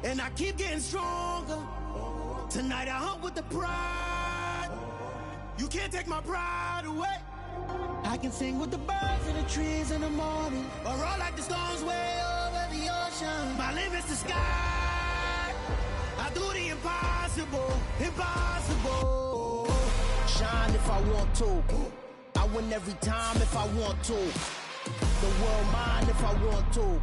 and I keep getting stronger. Tonight I hunt with the pride. You can't take my pride away. I can sing with the birds and the trees in the morning, or roll like the storms way over the ocean. My limit's the sky. I do the impossible, impossible. Shine if I want to. I win every time if I want to. The world mine if I want to.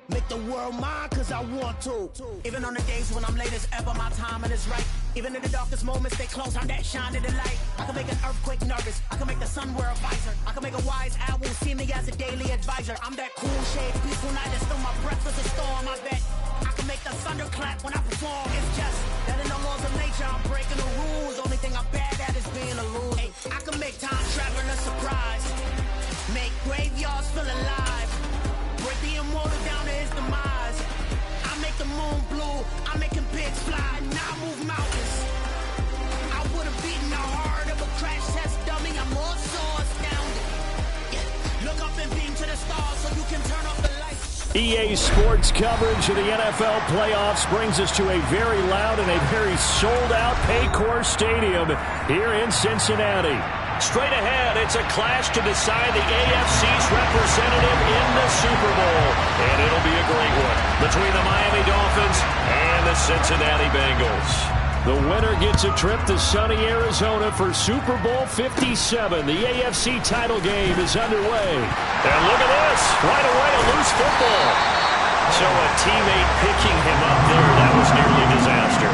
Make the world mine cause I want to. Even on the days when I'm late as ever, my timing is right. Even in the darkest moments, they close, I'm that shine of the light. I can make an earthquake nervous, I can make the sun wear a visor. I can make a wise owl see me as a daily advisor. I'm that cool shade, peaceful night that still my breath is a storm, I bet. I can make the thunder clap when I perform. It's just that in the laws of nature, I'm breaking the rules. Only thing I'm bad at is being a loser. Hey, I can make time travel a surprise. Make graveyards feel alive. Break the immortal down to his demise. I make the moon blue, I'm making pigs fly. Now I move mountains. I would have beaten the heart of a crash test dummy. I'm more so astounded. Yeah. Look up and beam to the stars so you can turn off the lights. EA Sports coverage of the NFL playoffs brings us to a very loud and a very sold-out Paycor Stadium here in Cincinnati. Straight ahead, it's a clash to decide the AFC's representative in the Super Bowl. And it'll be a great one between the Miami Dolphins and the Cincinnati Bengals. The winner gets a trip to sunny Arizona for Super Bowl 57. The AFC title game is underway. And look at this. Right away, a loose football. So a teammate picking him up there, that was nearly disaster.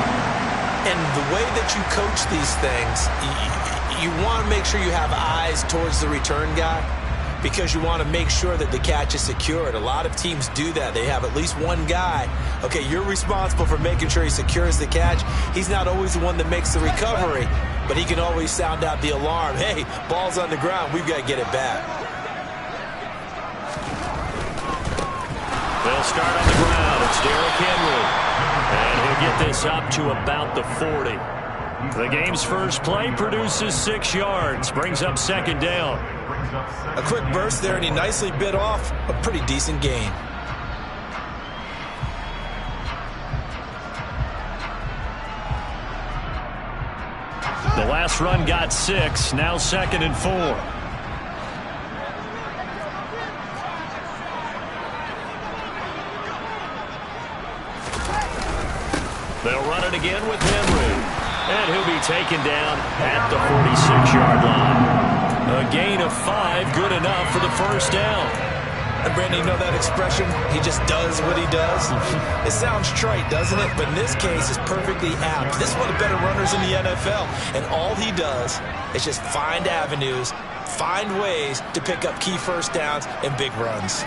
And the way that you coach these things, you want to make sure you have eyes towards the return guy because you want to make sure that the catch is secured. A lot of teams do that. They have at least one guy. Okay, you're responsible for making sure he secures the catch. He's not always the one that makes the recovery, but he can always sound out the alarm. Hey, ball's on the ground. We've got to get it back. They'll start on the ground. It's Derrick Henry. And he'll get this up to about the 40. The game's first play produces 6 yards. Brings up second down. A quick burst there, and he nicely bit off a pretty decent gain. The last run got 6. Now 2nd and 4. They'll run it again with Henry. And he'll be taken down at the 46-yard line. A gain of 5, good enough for the first down. And Brandon, you know that expression? He just does what he does. It sounds trite, doesn't it? But in this case, it's perfectly apt. This is one of the better runners in the NFL. And all he does is just find avenues, find ways to pick up key first downs and big runs.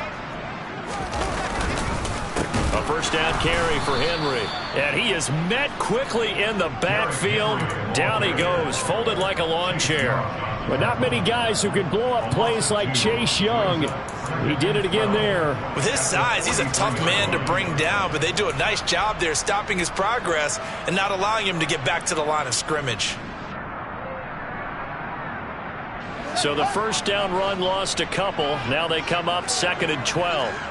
A first down carry for Henry. And he is met quickly in the backfield. Down he goes, folded like a lawn chair. But not many guys who can blow up plays like Chase Young. He did it again there. With his size, he's a tough man to bring down, but they do a nice job there stopping his progress and not allowing him to get back to the line of scrimmage. So the first down run lost a couple. Now they come up 2nd and 12.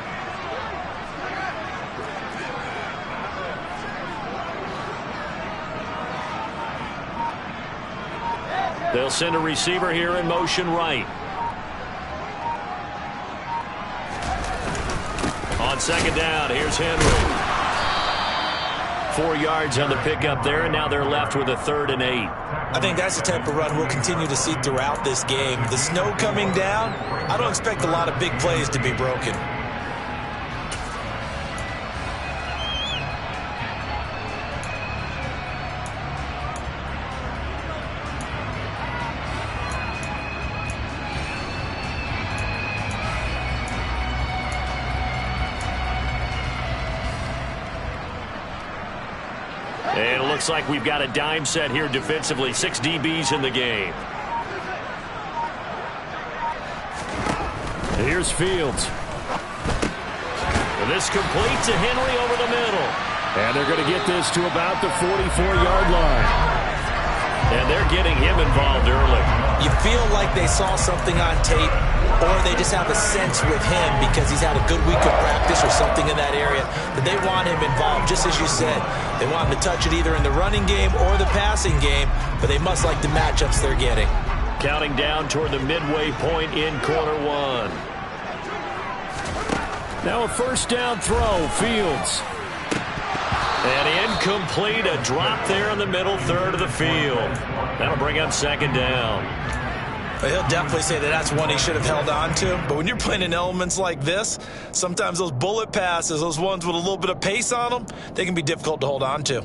They'll send a receiver here in motion right. On 2nd down, here's Henry. 4 yards on the pickup there, and now they're left with a 3rd and 8. I think that's the type of run we'll continue to see throughout this game. The snow coming down, I don't expect a lot of big plays to be broken. And it looks like we've got a dime set here defensively. 6 DBs in the game. Here's Fields. And this complete to Henry over the middle. And they're going to get this to about the 44-yard line. And they're getting him involved early. You feel like they saw something on tape or they just have a sense with him because he's had a good week of practice or something in that area that they want him involved. Just as you said, they want him to touch it either in the running game or the passing game, but they must like the matchups they're getting. Counting down toward the midway point in quarter one. Now a first down throw, Fields. And incomplete, a drop there in the middle third of the field. That'll bring up second down. He'll definitely say that that's one he should have held on to. But when you're playing in elements like this, sometimes those bullet passes, those ones with a little bit of pace on them, they can be difficult to hold on to.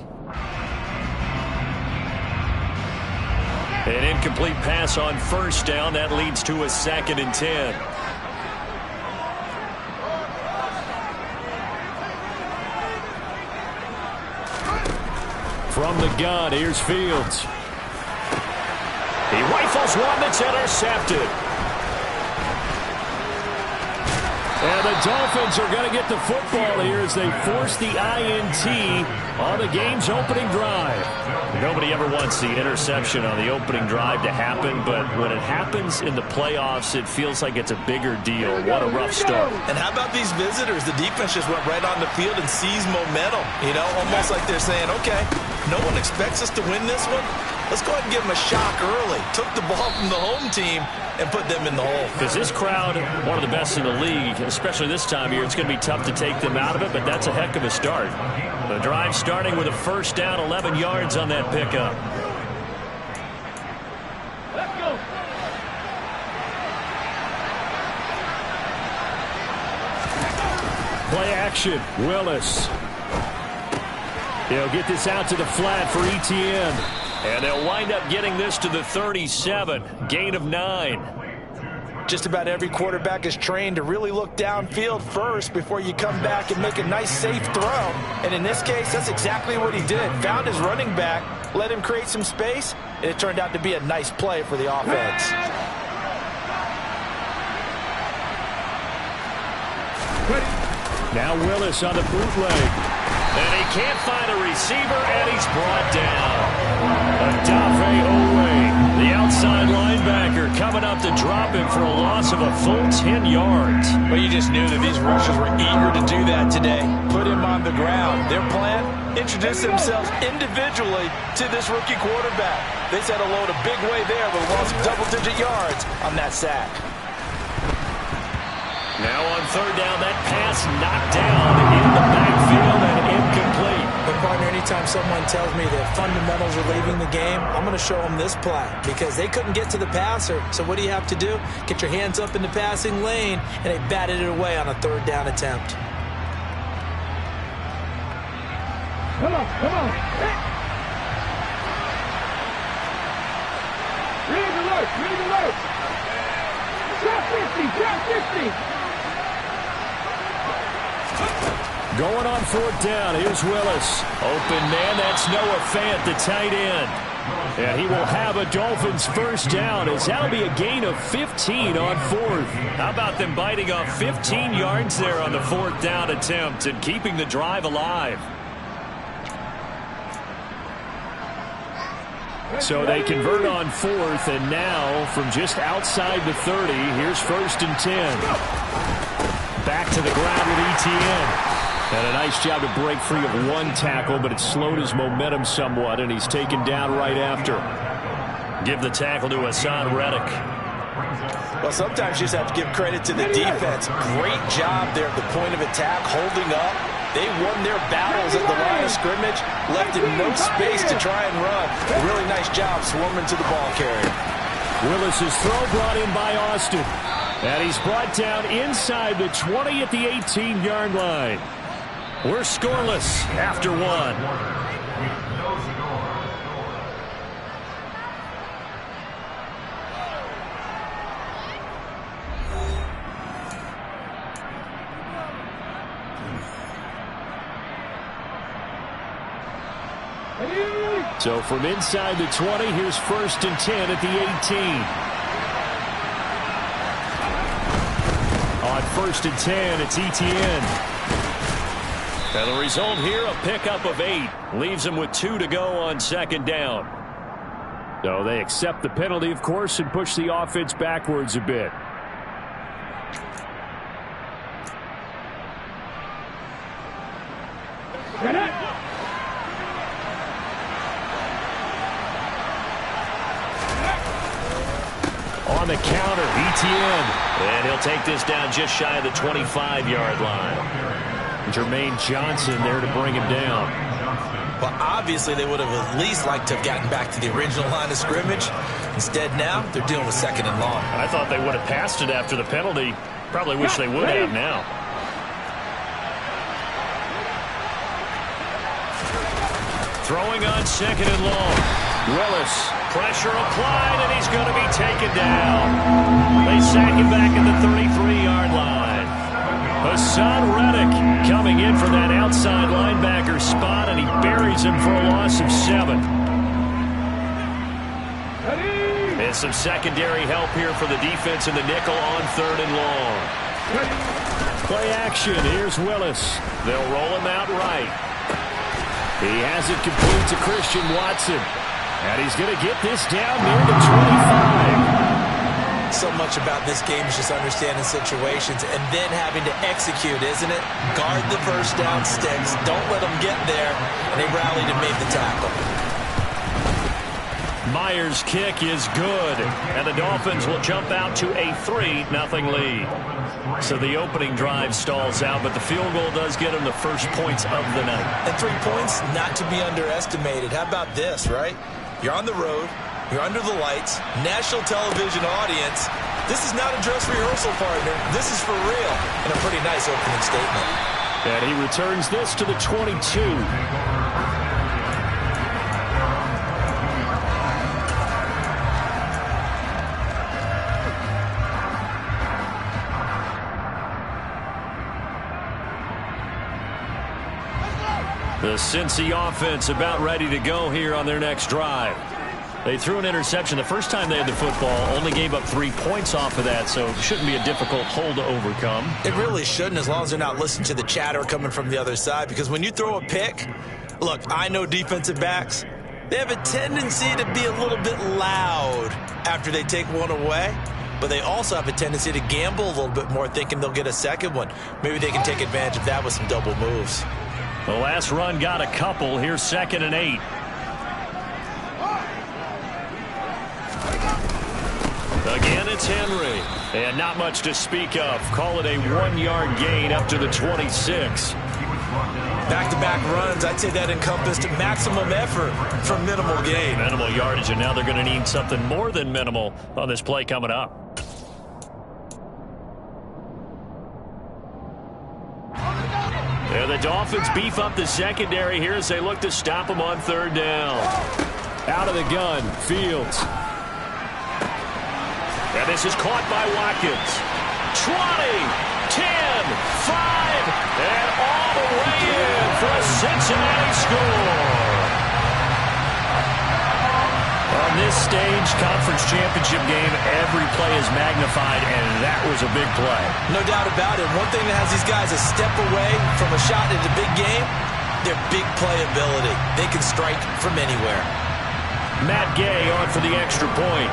An incomplete pass on first down. That leads to a 2nd and 10. From the gun, here's Fields. He rifles one that's intercepted. And the Dolphins are going to get the football here as they force the INT on the game's opening drive. Nobody ever wants the interception on the opening drive to happen, but when it happens in the playoffs, it feels like it's a bigger deal. What a rough start. And how about these visitors? The defense just went right on the field and seized momentum. You know, almost like they're saying, okay, no one expects us to win this one. Let's go ahead and give them a shock early. Took the ball from the home team and put them in the hole. Because this crowd, one of the best in the league, especially this time of year, it's going to be tough to take them out of it, but that's a heck of a start. The drive starting with a first down, 11 yards on that pickup. Let's go. Play action, Willis. He'll get this out to the flat for Etienne. And they'll wind up getting this to the 37. Gain of 9. Just about every quarterback is trained to really look downfield first before you come back and make a nice, safe throw. And in this case, that's exactly what he did. Found his running back, let him create some space, and it turned out to be a nice play for the offense. Now Willis on the bootleg. And he can't find a receiver, and he's brought down. Odafe Oweh, the outside linebacker, coming up to drop him for a loss of a full 10 yards. But you just knew that these rushers were eager to do that today. Put him on the ground. Their plan, introduce themselves individually to this rookie quarterback. They said a load a big way there with a loss of double-digit yards on that sack. Now on third down, that pass knocked down in the backfield and incomplete. But partner, anytime someone tells me that fundamentals are leaving the game, I'm going to show them this play because they couldn't get to the passer. So what do you have to do? Get your hands up in the passing lane, and they batted it away on a third down attempt. Come on, come on. Read alert, read alert. Drop 50, drop 50. Going on fourth down, here's Willis. Open man, that's Noah Fant, the tight end. And he will have a Dolphins first down as that'll be a gain of 15 on fourth. How about them biting off 15 yards there on the fourth down attempt and keeping the drive alive? So they convert on fourth, and now from just outside the 30, here's 1st and 10. Back to the ground with Etienne. And a nice job to break free of one tackle, but it slowed his momentum somewhat, and he's taken down right after. Give the tackle to Hassan Reddick. Well, sometimes you just have to give credit to the defense. Great job there at the point of attack, holding up. They won their battles at the line of scrimmage, left him no space to try and run. A really nice job swarming to the ball carrier. Willis's throw brought in by Austin. And he's brought down inside the 20 at the 18-yard line. We're scoreless after one. So from inside the 20, here's 1st and 10 at the 18. On 1st and 10, it's Etienne. And the result here, a pickup of 8. Leaves them with 2 to go on second down. So they accept the penalty, of course, and push the offense backwards a bit. on the counter. Etienne. And he'll take this down just shy of the 25-yard line. Jermaine Johnson there to bring him down. Well, obviously they would have at least liked to have gotten back to the original line of scrimmage. Instead now, they're dealing with 2nd and long. I thought they would have passed it after the penalty. Probably wish they would have now. Throwing on 2nd and long. Willis, pressure applied, and he's going to be taken down. They sack him back at the 33-yard line. Hassan Reddick coming in for that outside linebacker spot, and he buries him for a loss of 7. And some secondary help here for the defense in the nickel on 3rd and long. Play action. Here's Willis. They'll roll him out right. He has it complete to Christian Watson. And he's going to get this down near the 25. So much about this game is just understanding situations and then having to execute, isn't it? Guard the first down sticks. Don't let them get there. And they rallied and made the tackle. Myers' kick is good. And the Dolphins will jump out to a 3-0 lead. So the opening drive stalls out, but the field goal does get them the first points of the night. And 3 points, not to be underestimated. How about this, right? You're on the road. You're under the lights. National television audience. This is not a dress rehearsal, partner. This is for real. And a pretty nice opening statement. And he returns this to the 22. The Cincy offense about ready to go here on their next drive. They threw an interception the first time they had the football, only gave up 3 points off of that, so it shouldn't be a difficult hole to overcome. It really shouldn't, as long as they're not listening to the chatter coming from the other side, because when you throw a pick, look, I know defensive backs, they have a tendency to be a little bit loud after they take one away, but they also have a tendency to gamble a little bit more, thinking they'll get a second one. Maybe they can take advantage of that with some double moves. The last run got a couple. Here's 2nd and 8. Again, it's Henry. And not much to speak of. Call it a 1-yard gain up to the 26. Back-to-back runs, I'd say that encompassed maximum effort for minimal gain. Minimal yardage, and now they're going to need something more than minimal on this play coming up. And the Dolphins beef up the secondary here as they look to stop them on 3rd down. Out of the gun, Fields. And this is caught by Watkins. 20, 10, 5, and all the way in for a Cincinnati score. On this stage, conference championship game, every play is magnified, and that was a big play. No doubt about it. One thing that has these guys a step away from a shot at a big game, their big playability. They can strike from anywhere. Matt Gay on for the extra point.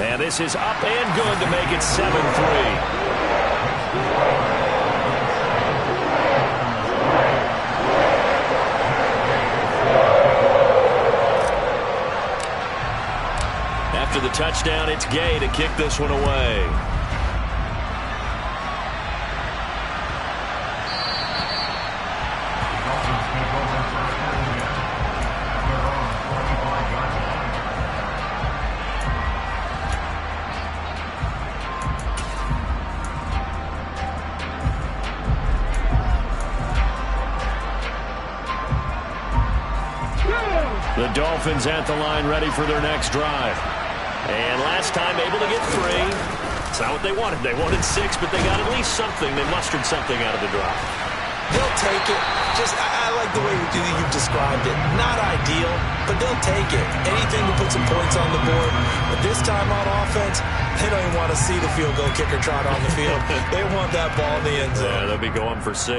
And this is up and good to make it 7-3. After the touchdown, it's Gay to kick this one away. The Dolphins at the line, ready for their next drive. And last time able to get 3. It's not what they wanted. They wanted 6, but they got at least something. They mustered something out of the drive. They'll take it. I like the way you've described it. Not ideal, but they'll take it. Anything to put some points on the board. But this time on offense, they don't even want to see the field goal kicker trot on the field. They want that ball in the end zone. Yeah, they'll be going for 6.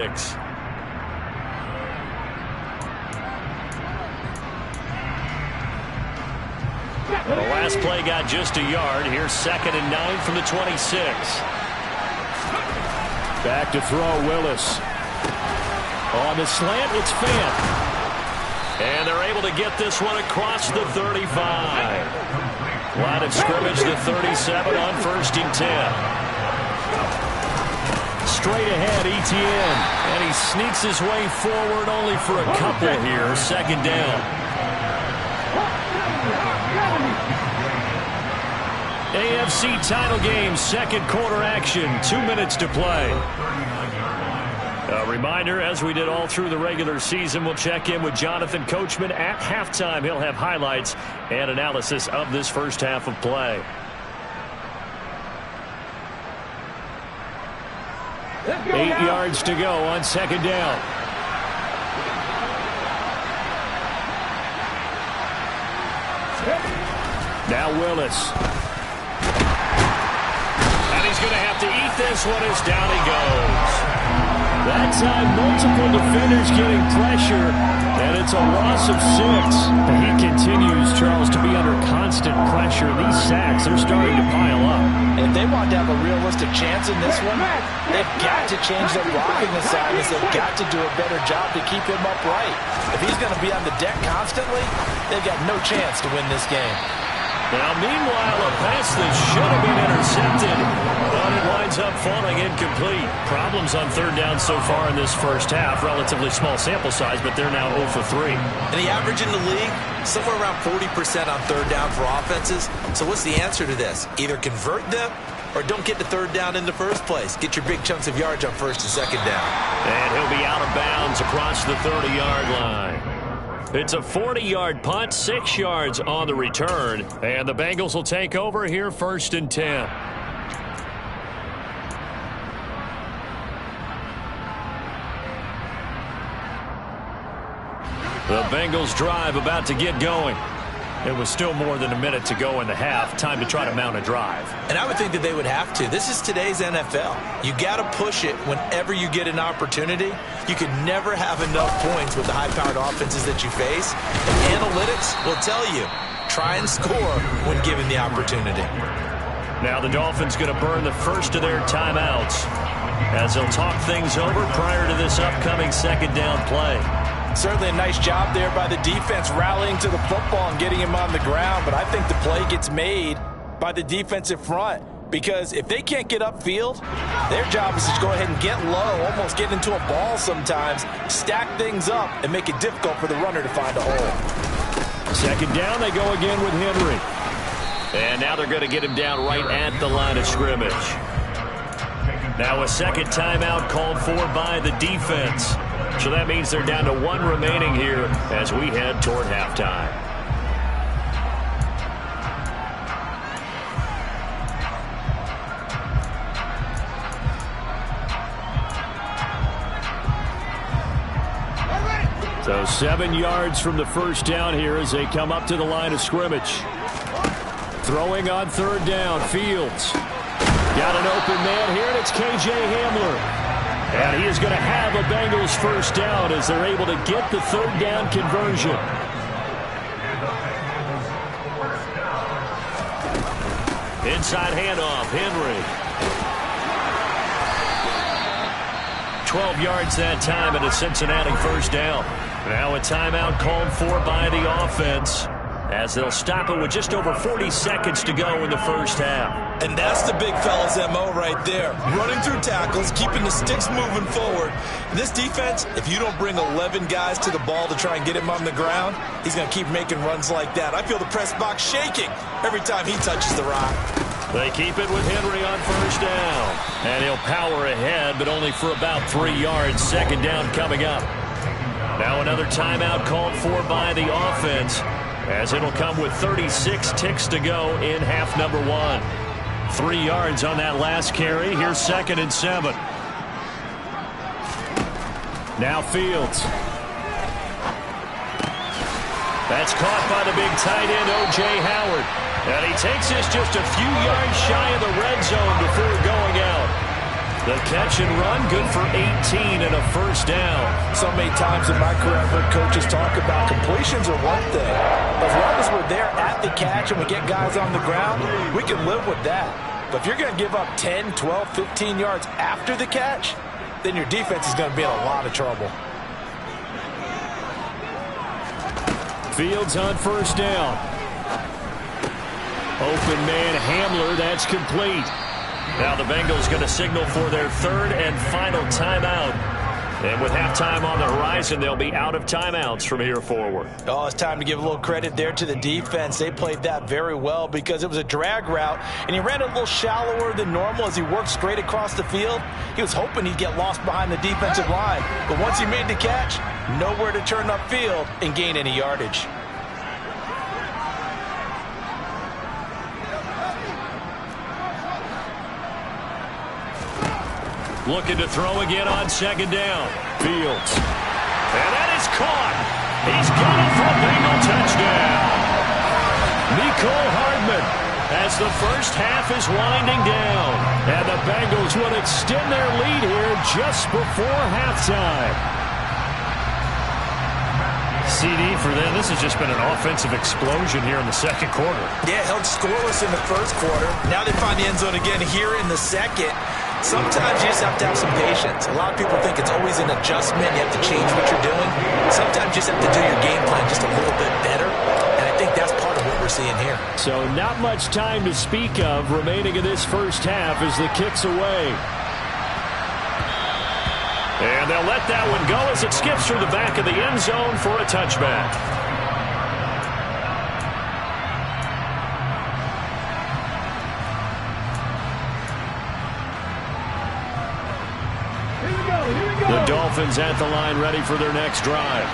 The last play got just a yard. Here's 2nd and 9 from the 26. Back to throw, Willis. On the slant, it's Fant. And they're able to get this one across the 35. Line of scrimmage, the 37 on 1st and 10. Straight ahead, Etienne. And he sneaks his way forward only for a couple here. 2nd down. AFC title game, 2nd quarter action. 2 minutes to play. A reminder, as we did all through the regular season, we'll check in with Jonathan Coachman at halftime. He'll have highlights and analysis of this first half of play. Go 8 now. Yards to go on 2nd down. Now Willis. And he's going to have to eat this one as down he goes. That time, multiple defenders getting pressure, and it's a loss of 6. He continues, Charles, to be under constant pressure. These sacks, they're starting to pile up. If they want to have a realistic chance in this one, they've got to change their blocking assignments. They've got to do a better job to keep him upright. If he's going to be on the deck constantly, they've got no chance to win this game. Now, meanwhile, a pass that should have been intercepted, but it winds up falling incomplete. Problems on 3rd down so far in this first half. Relatively small sample size, but they're now 0 for 3. And the average in the league, somewhere around 40% on 3rd down for offenses. So what's the answer to this? Either convert them or don't get to 3rd down in the first place. Get your big chunks of yards on 1st and 2nd down. And he'll be out of bounds across the 30-yard line. It's a 40-yard punt, 6 yards on the return. And the Bengals will take over here 1st and 10. The Bengals drive about to get going. It was still more than a minute to go in the half. Time to try to mount a drive. And I would think that they would have to. This is today's NFL. You got to push it whenever you get an opportunity. You can never have enough points with the high-powered offenses that you face. And analytics will tell you, try and score when given the opportunity. Now the Dolphins going to burn the first of their timeouts as they'll talk things over prior to this upcoming 2nd down play. Certainly a nice job there by the defense rallying to the football and getting him on the ground. But I think the play gets made by the defensive front, because if they can't get upfield, their job is to go ahead and get low, almost get into a ball sometimes, stack things up, and make it difficult for the runner to find a hole. 2nd down, they go again with Henry. And now they're going to get him down right at the line of scrimmage. Now a 2nd timeout called for by the defense. So that means they're down to 1 remaining here as we head toward halftime. So 7 yards from the first down here as they come up to the line of scrimmage. Throwing on 3rd down, Fields. Got an open man here, and it's K.J. Hamler. And he is going to have a Bengals first down as they're able to get the 3rd down conversion. Inside handoff, Henry. 12 yards that time and a Cincinnati first down. Now a timeout called for by the offense as they'll stop it with just over 40 seconds to go in the first half. And that's the big fella's MO right there. Running through tackles, keeping the sticks moving forward. This defense, if you don't bring 11 guys to the ball to try and get him on the ground, he's going to keep making runs like that. I feel the press box shaking every time he touches the rock. They keep it with Henry on first down. And he'll power ahead, but only for about 3 yards. 2nd down coming up. Now another timeout called for by the offense, as it'll come with 36 ticks to go in half number 1. 3 yards on that last carry. Here's 2nd and 7. Now Fields. That's caught by the big tight end, O.J. Howard. And he takes this just a few yards shy of the red zone before going out. The catch and run, good for 18 and a first down. So many times in my career, I've heard coaches talk about completions are one thing. As long as we're there at the catch and we get guys on the ground, we can live with that. But if you're going to give up 10, 12, 15 yards after the catch, then your defense is going to be in a lot of trouble. Fields on first down. Open man Hamler, that's complete. Now the Bengals going to signal for their third and final timeout. And with halftime on the horizon, they'll be out of timeouts from here forward. Oh, it's time to give a little credit there to the defense. They played that very well because it was a drag route, and he ran a little shallower than normal as he worked straight across the field. He was hoping he'd get lost behind the defensive line, but once he made the catch, nowhere to turn upfield and gain any yardage. Looking to throw again on second down. Fields. And that is caught. He's got it for a Bengal touchdown. Mecole Hardman as the first half is winding down. And the Bengals will extend their lead here just before halftime. CD for them. This has just been an offensive explosion here in the second quarter. Yeah, held scoreless in the first quarter. Now they find the end zone again here in the second. Sometimes you just have to have some patience. A lot of people think it's always an adjustment. You have to change what you're doing. Sometimes you just have to do your game plan just a little bit better. And I think that's part of what we're seeing here. So not much time to speak of remaining in this first half as the kick's away. And they'll let that one go as it skips through the back of the end zone for a touchback. The Dolphins at the line ready for their next drive.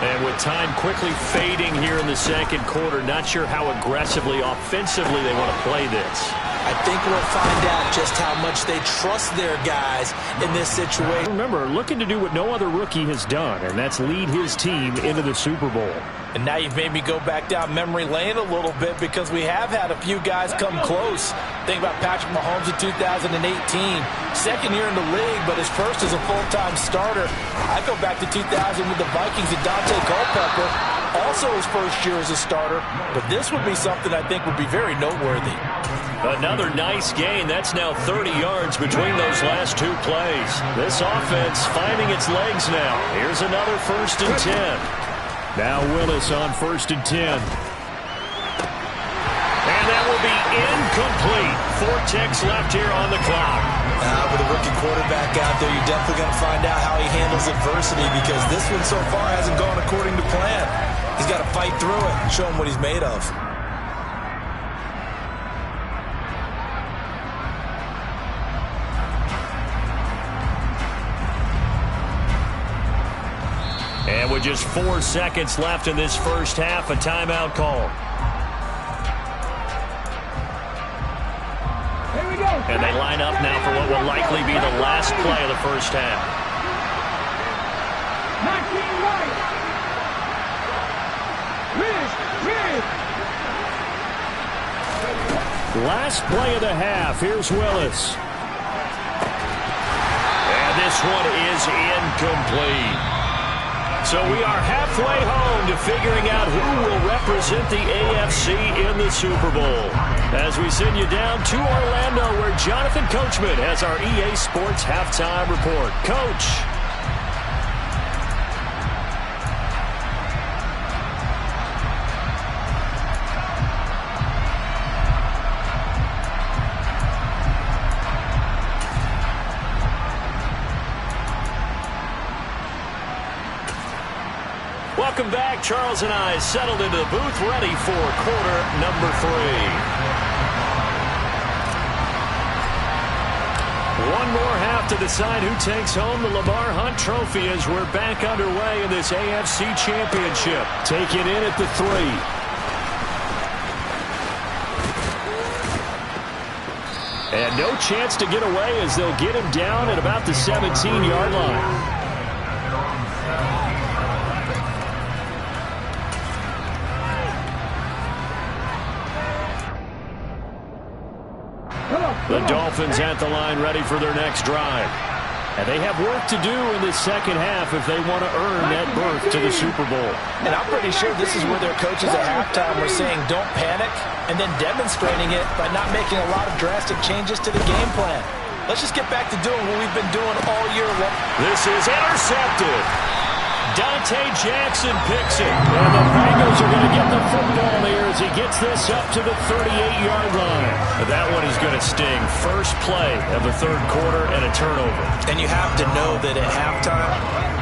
And with time quickly fading here in the second quarter, not sure how aggressively, offensively they want to play this. I think we'll find out just how much they trust their guys in this situation. Remember, looking to do what no other rookie has done, and that's lead his team into the Super Bowl. And now you've made me go back down memory lane a little bit because we have had a few guys come close. Think about Patrick Mahomes in 2018. Second year in the league, but his first as a full-time starter. I go back to 2000 with the Vikings and Dante Culpepper. Also his first year as a starter. But this would be something I think would be very noteworthy. Another nice gain. That's now 30 yards between those last two plays. This offense finding its legs now. Here's another 1st and 10. Now Willis on 1st and 10. And that will be incomplete. 4 ticks left here on the clock. With a rookie quarterback out there, you're definitely going to find out how he handles adversity because this one so far hasn't gone according to plan. He's got to fight through it and show him what he's made of. And with just 4 seconds left in this first half, a timeout call. Here we go. And they line up now for what will likely be the last play of the first half. 19 right. Last play of the half. Here's Willis. And this one is incomplete. So we are halfway home to figuring out who will represent the AFC in the Super Bowl. As we send you down to Orlando, where Jonathan Coachman has our EA Sports Halftime Report. Coach. Welcome back. Charles and I settled into the booth, ready for quarter number 3. One more half to decide who takes home the Lamar Hunt Trophy as we're back underway in this AFC Championship. Take it in at the 3. And no chance to get away as they'll get him down at about the 17-yard line. The Dolphins at the line ready for their next drive. And they have work to do in the second half if they want to earn that berth to the Super Bowl. And I'm pretty sure this is where their coaches at halftime were saying don't panic and then demonstrating it by not making a lot of drastic changes to the game plan. Let's just get back to doing what we've been doing all year long. This is intercepted. Dante Jackson picks it. And the Bengals are going to get the football here as he gets this up to the 38-yard line. That one is going to sting. First play of the third quarter and a turnover. And you have to know that at halftime,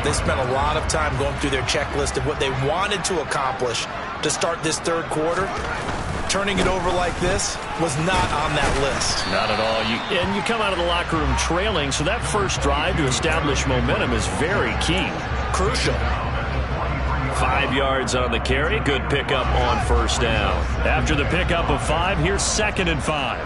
they spent a lot of time going through their checklist of what they wanted to accomplish to start this third quarter. Turning it over like this was not on that list. Not at all. You come out of the locker room trailing, so that first drive to establish momentum is very key. Crucial. 5 yards on the carry. Good pickup on first down. After the pickup of 5, here's 2nd and 5.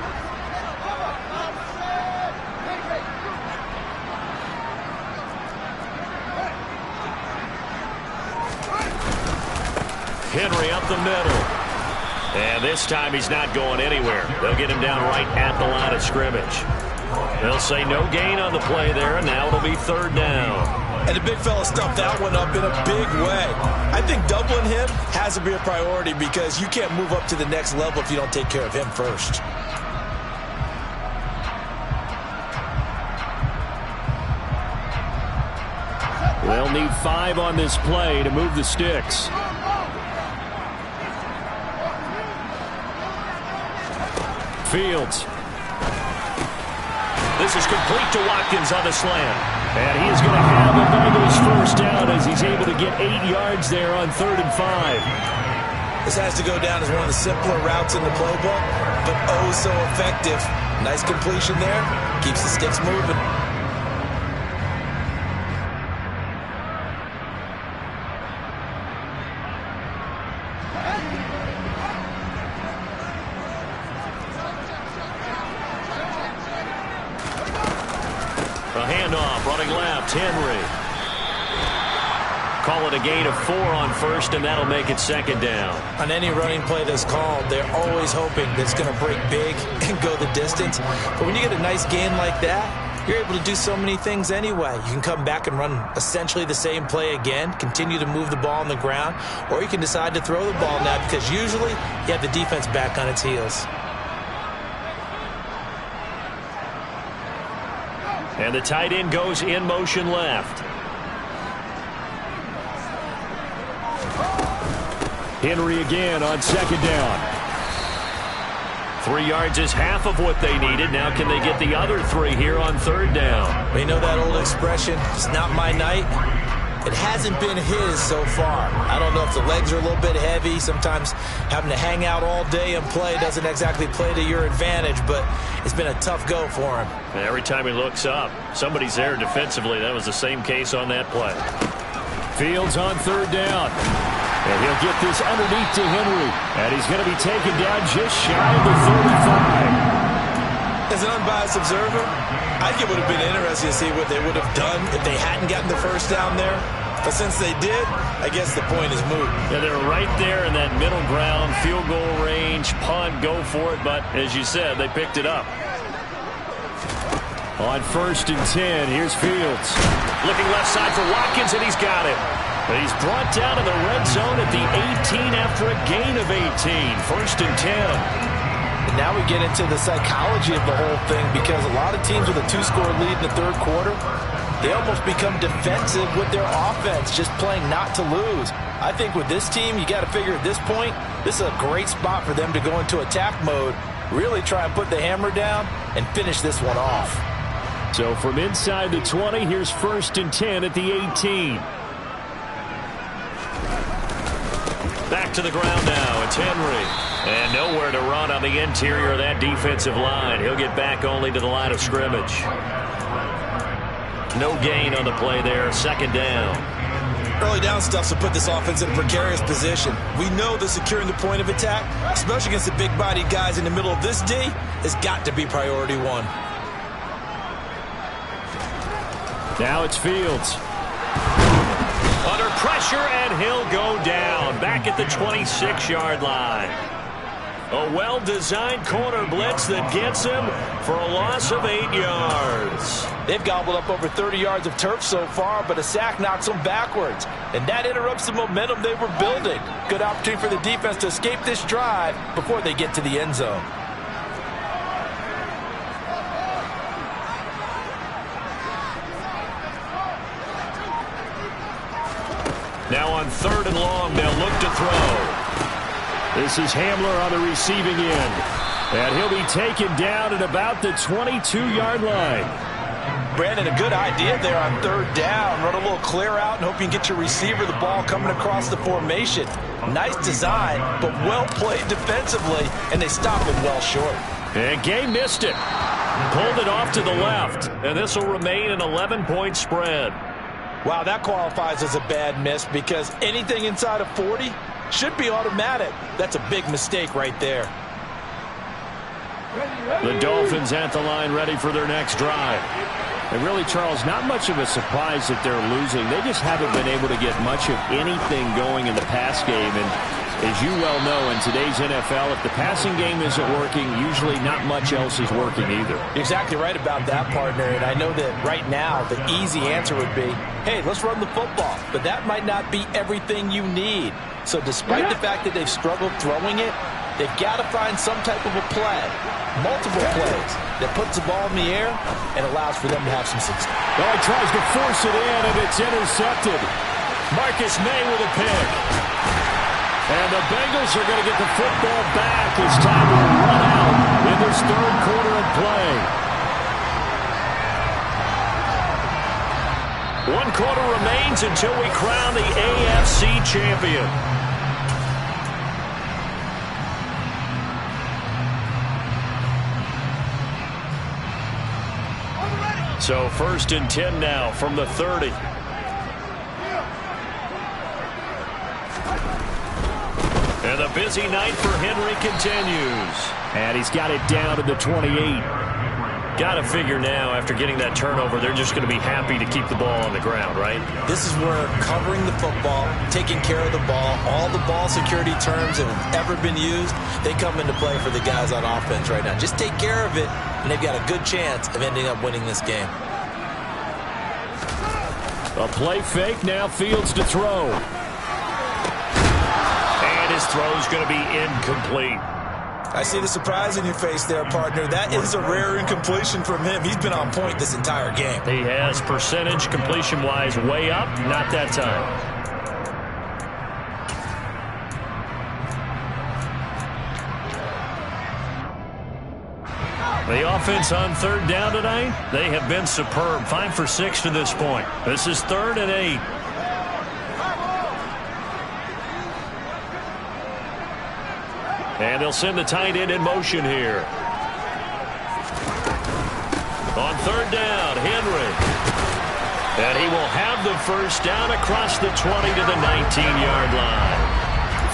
Henry up the middle. And this time he's not going anywhere. They'll get him down right at the line of scrimmage. They'll say no gain on the play there, and now it'll be 3rd down. And the big fella stuffed that one up in a big way. I think doubling him has to be a priority because you can't move up to the next level if you don't take care of him first. They'll need 5 on this play to move the sticks. Fields. This is complete to Watkins on the slant. And he is going to have the Bengals first down as he's able to get 8 yards there on 3rd and 5. This has to go down as one of the simpler routes in the playbook, but oh so effective. Nice completion there. Keeps the sticks moving. Henry. Call it a gain of 4 on first, and that'll make it 2nd down. On any running play that's called, they're always hoping that it's going to break big and go the distance. But when you get a nice gain like that, you're able to do so many things anyway. You can come back and run essentially the same play again, continue to move the ball on the ground, or you can decide to throw the ball now because usually you have the defense back on its heels. And the tight end goes in motion left. Henry again on 2nd down. 3 yards is half of what they needed. Now can they get the other 3 here on 3rd down? We know that old expression, it's not my night. It hasn't been his so far. I don't know if the legs are a little bit heavy. Sometimes having to hang out all day and play doesn't exactly play to your advantage, but it's been a tough go for him. And every time he looks up, somebody's there defensively. That was the same case on that play. Fields on 3rd down. And he'll get this underneath to Henry. And he's going to be taken down just shy of the 35. As an unbiased observer, I think it would have been interesting to see what they would have done if they hadn't gotten the first down there. But since they did, I guess the point is moot. Yeah, they're right there in that middle ground, field goal range, punt, go for it. But as you said, they picked it up. On 1st and 10, here's Fields. Looking left side for Watkins, and he's got it. But he's brought down in the red zone at the 18 after a gain of 18. 1st and 10. And now we get into the psychology of the whole thing because a lot of teams with a 2-score lead in the third quarter, they almost become defensive with their offense, just playing not to lose. I think with this team, you got to figure at this point, this is a great spot for them to go into attack mode, really try and put the hammer down and finish this one off. So from inside the 20, here's 1st and 10 at the 18. Back to the ground now. It's Henry. And nowhere to run on the interior of that defensive line. He'll get back only to the line of scrimmage. No gain on the play there. 2nd down. Early down stuff to put this offense in a precarious position. We know that securing the point of attack, especially against the big-bodied guys in the middle of this D, has got to be priority 1. Now it's Fields. Under pressure, and he'll go down. Back at the 26-yard line. A well-designed corner blitz that gets him for a loss of 8 yards. They've gobbled up over 30 yards of turf so far, but a sack knocks them backwards. And that interrupts the momentum they were building. Good opportunity for the defense to escape this drive before they get to the end zone. Now on 3rd and long, they'll look to throw. This is Hamler on the receiving end. And he'll be taken down at about the 22-yard line. Brandon, a good idea there on 3rd down. Run a little clear out and hope you can get your receiver the ball coming across the formation. Nice design, but well played defensively, and they stop it well short. And Gay missed it. Pulled it off to the left, and this will remain an 11-point spread. Wow, that qualifies as a bad miss because anything inside of 40 should be automatic. That's a big mistake right there. The Dolphins at the line ready for their next drive. And really, Charles, not much of a surprise that they're losing. They just haven't been able to get much of anything going in the pass game. And as you well know, in today's NFL, if the passing game isn't working, usually not much else is working either. Exactly right about that, partner. And I know that right now the easy answer would be, hey, let's run the football. But that might not be everything you need. So despite the fact that they've struggled throwing it, they've got to find some type of a play, multiple plays, that puts the ball in the air and allows for them to have some success. Oh, he tries to force it in, and it's intercepted. Marcus May with a pick. And the Bengals are going to get the football back as time will run out in this 3rd quarter of play. 1 quarter remains until we crown the AFC champion. So 1st and 10 now from the 30. And the busy night for Henry continues. And he's got it down to the 28. Got to figure now, after getting that turnover, they're just going to be happy to keep the ball on the ground, right? This is where covering the football, taking care of the ball, all the ball security terms that have ever been used, they come into play for the guys on offense right now. Just take care of it, and they've got a good chance of ending up winning this game. A play fake, now Fields to throw. And his throw's going to be incomplete. I see the surprise in your face there, partner. That is a rare incompletion from him. He's been on point this entire game. He has percentage completion-wise way up, not that time. The offense on 3rd down tonight, they have been superb. 5 for 6 to this point. This is 3rd and 8. And they'll send the tight end in motion here. On 3rd down, Henry. And he will have the first down across the 20 to the 19-yard line.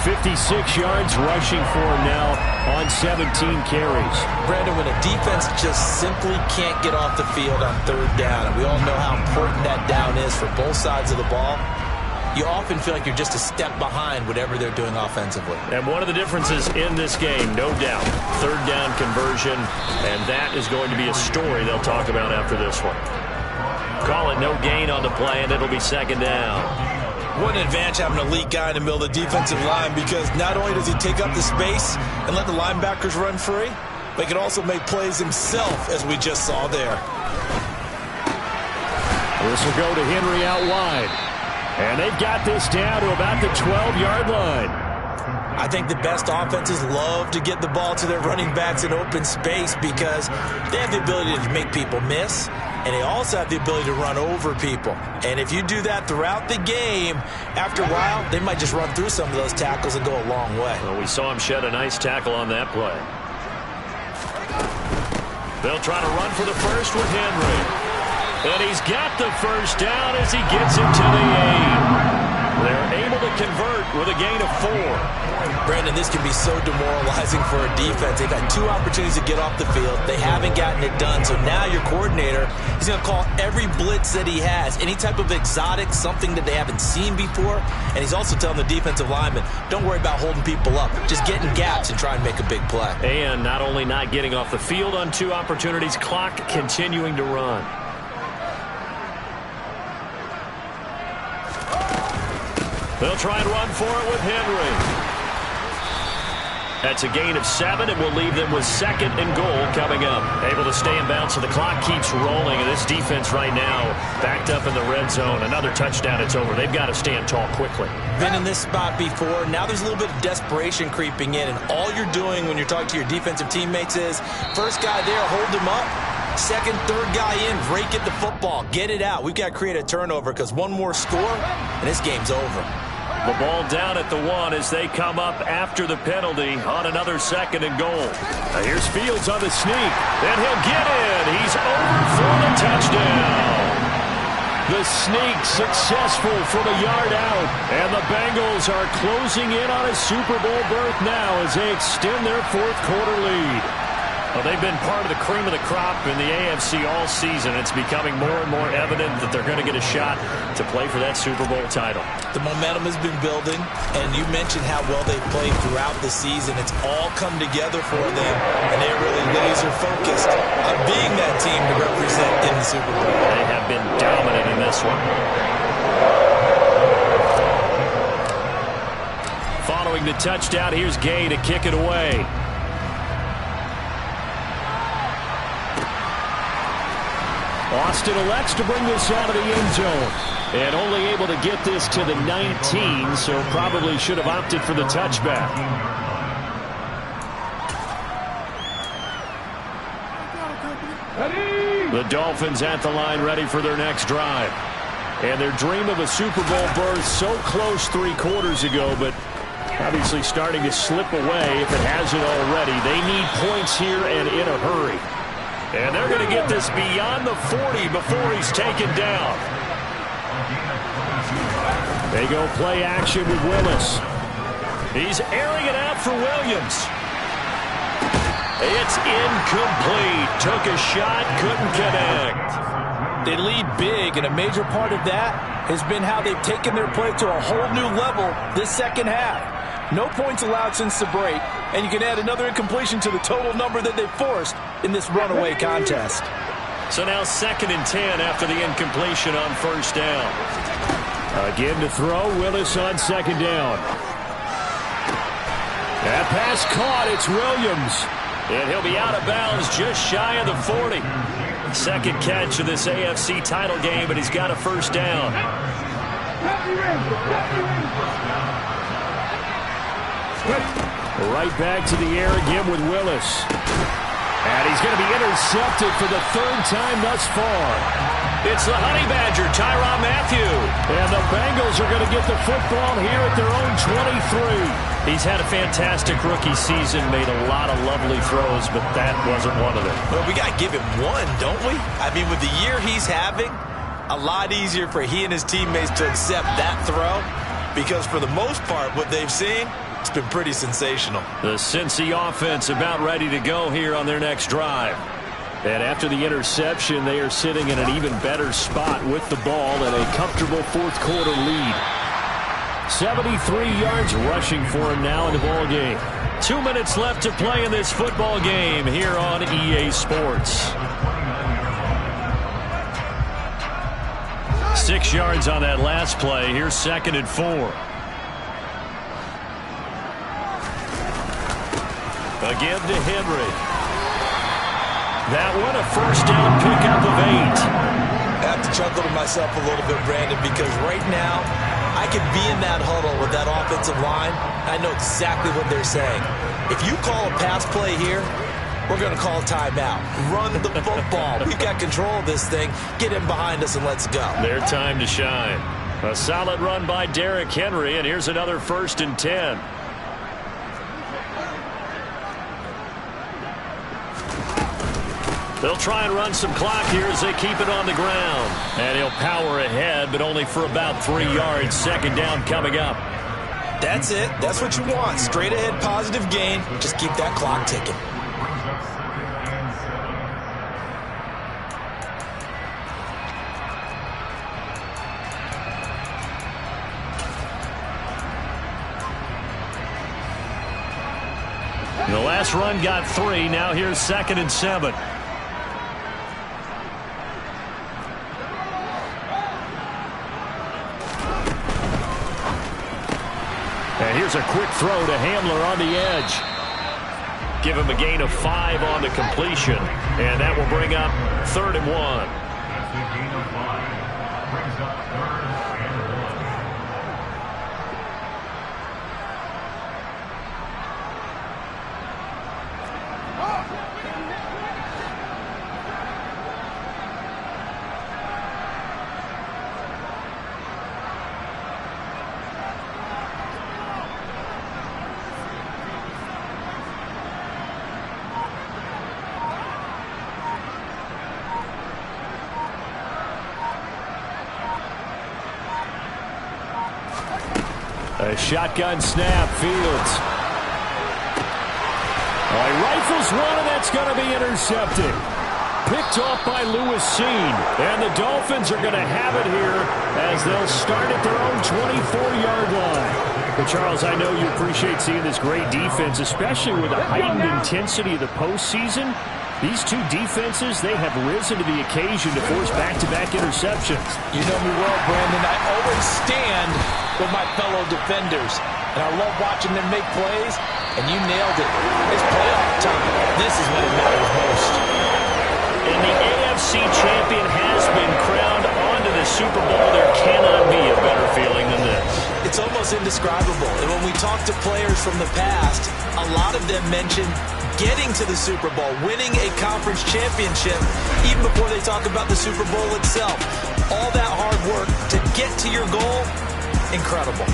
56 yards rushing for him now on 17 carries. Brandon, when a defense just simply can't get off the field on 3rd down, and we all know how important that down is for both sides of the ball, you often feel like you're just a step behind whatever they're doing offensively. And one of the differences in this game, no doubt, 3rd down conversion, and that is going to be a story they'll talk about after this one. Call it no gain on the play, and it'll be 2nd down. What an advantage having an elite guy in the middle of the defensive line, because not only does he take up the space and let the linebackers run free, but he can also make plays himself, as we just saw there. This will go to Henry out wide. And they've got this down to about the 12-yard line. I think the best offenses love to get the ball to their running backs in open space because they have the ability to make people miss, and they also have the ability to run over people. And if you do that throughout the game, after a while, they might just run through some of those tackles and go a long way. Well, we saw him shed a nice tackle on that play. They'll try to run for the first with Henry. And he's got the first down as he gets it to the 8. They're able to convert with a gain of 4. Brandon, this can be so demoralizing for a defense. They've had 2 opportunities to get off the field. They haven't gotten it done. So now your coordinator is going to call every blitz that he has, any type of exotic, something that they haven't seen before. And he's also telling the defensive lineman, don't worry about holding people up. Just get in gaps and try and make a big play. And not only not getting off the field on 2 opportunities, clock continuing to run. They'll try and run for it with Henry. That's a gain of 7, and we'll leave them with 2nd and goal coming up. Able to stay in bounds, so the clock keeps rolling, and this defense right now backed up in the red zone. Another touchdown, it's over. They've got to stand tall quickly. Been in this spot before. Now there's a little bit of desperation creeping in, and all you're doing when you're talking to your defensive teammates is, first guy there, hold him up. Second, third guy in, rake at the football. Get it out. We've got to create a turnover because one more score, and this game's over. The ball down at the 1 as they come up after the penalty on another 2nd and goal. Here's Fields on the sneak. And he'll get in. He's over for the touchdown. The sneak successful from a yard out. And the Bengals are closing in on a Super Bowl berth now as they extend their 4th quarter lead. Well, they've been part of the cream of the crop in the AFC all season. It's becoming more and more evident that they're going to get a shot to play for that Super Bowl title. The momentum has been building, and you mentioned how well they've played throughout the season. It's all come together for them, and they're really laser focused on being that team to represent in the Super Bowl. They have been dominant in this one. Following the touchdown, here's Gay to kick it away. Austin elects to bring this out of the end zone. And only able to get this to the 19, so probably should have opted for the touchback. The Dolphins at the line ready for their next drive. And their dream of a Super Bowl berth so close 3 quarters ago, but obviously starting to slip away if it hasn't already. They need points here and in a hurry. And they're going to get this beyond the 40 before he's taken down. They go play action with Willis. He's airing it out for Williams. It's incomplete. Took a shot, couldn't connect. They lead big, and a major part of that has been how they've taken their play to a whole new level this second half. No points allowed since the break, and you can add another incompletion to the total number that they forced in this runaway contest. So now 2nd and 10 after the incompletion on 1st down. Again to throw, Willis on 2nd down. That pass caught, it's Williams. And he'll be out of bounds just shy of the 40. 2nd catch of this AFC title game, but he's got a 1st down. Right back to the air again with Willis. And he's going to be intercepted for the 3rd time thus far. It's the Honey Badger, Tyrann Mathieu. And the Bengals are going to get the football here at their own 23. He's had a fantastic rookie season, made a lot of lovely throws, but that wasn't one of them. Well, we got to give him one, don't we? I mean, with the year he's having, a lot easier for he and his teammates to accept that throw, because for the most part, what they've seen, it's been pretty sensational. The Cincy offense about ready to go here on their next drive. And after the interception, they are sitting in an even better spot with the ball and a comfortable 4th quarter lead. 73 yards rushing for him now in the ball game. 2 minutes left to play in this football game here on EA Sports. 6 yards on that last play. Here's 2nd and 4. Again to Henry. That one a 1st down pickup of 8. I have to chuckle to myself a little bit, Brandon, because right now I could be in that huddle with that offensive line. I know exactly what they're saying. If you call a pass play here, we're going to call timeout. Run the football. We've got control of this thing. Get in behind us and let's go. Their time to shine. A solid run by Derrick Henry, and here's another 1st and 10. They'll try and run some clock here as they keep it on the ground. And he'll power ahead, but only for about 3 yards. 2nd down coming up. That's it. That's what you want. Straight ahead, positive gain. Just keep that clock ticking. The last run got 3. Now here's 2nd and 7. And here's a quick throw to Hamler on the edge. give him a gain of 5 on the completion. And that will bring up 3rd and 1. That's a gain of 5. Brings up 3rd and 1. A shotgun snap, Fields. He rifles one, and that's going to be intercepted. Picked off by Lewis Seen. And the Dolphins are going to have it here as they'll start at their own 24-yard line. But, Charles, I know you appreciate seeing this great defense, especially with the heightened intensity of the postseason. These two defenses, they have risen to the occasion to force back-to-back interceptions. You know me well, Brandon. I always stand with my fellow defenders. And I love watching them make plays, and you nailed it. It's playoff time. This is when it matters most. And the AFC champion has been crowned onto the Super Bowl. There cannot be a better feeling than this. It's almost indescribable. And when we talk to players from the past, a lot of them mention getting to the Super Bowl, winning a conference championship, even before they talk about the Super Bowl itself. All that hard work to get to your goal, incredible.